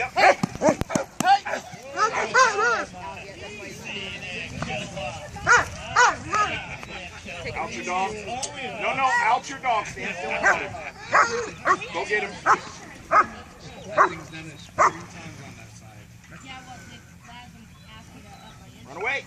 Yep. Hey! Out your dog. No, out your dog. Stand still and cut him. Go get him. Run away.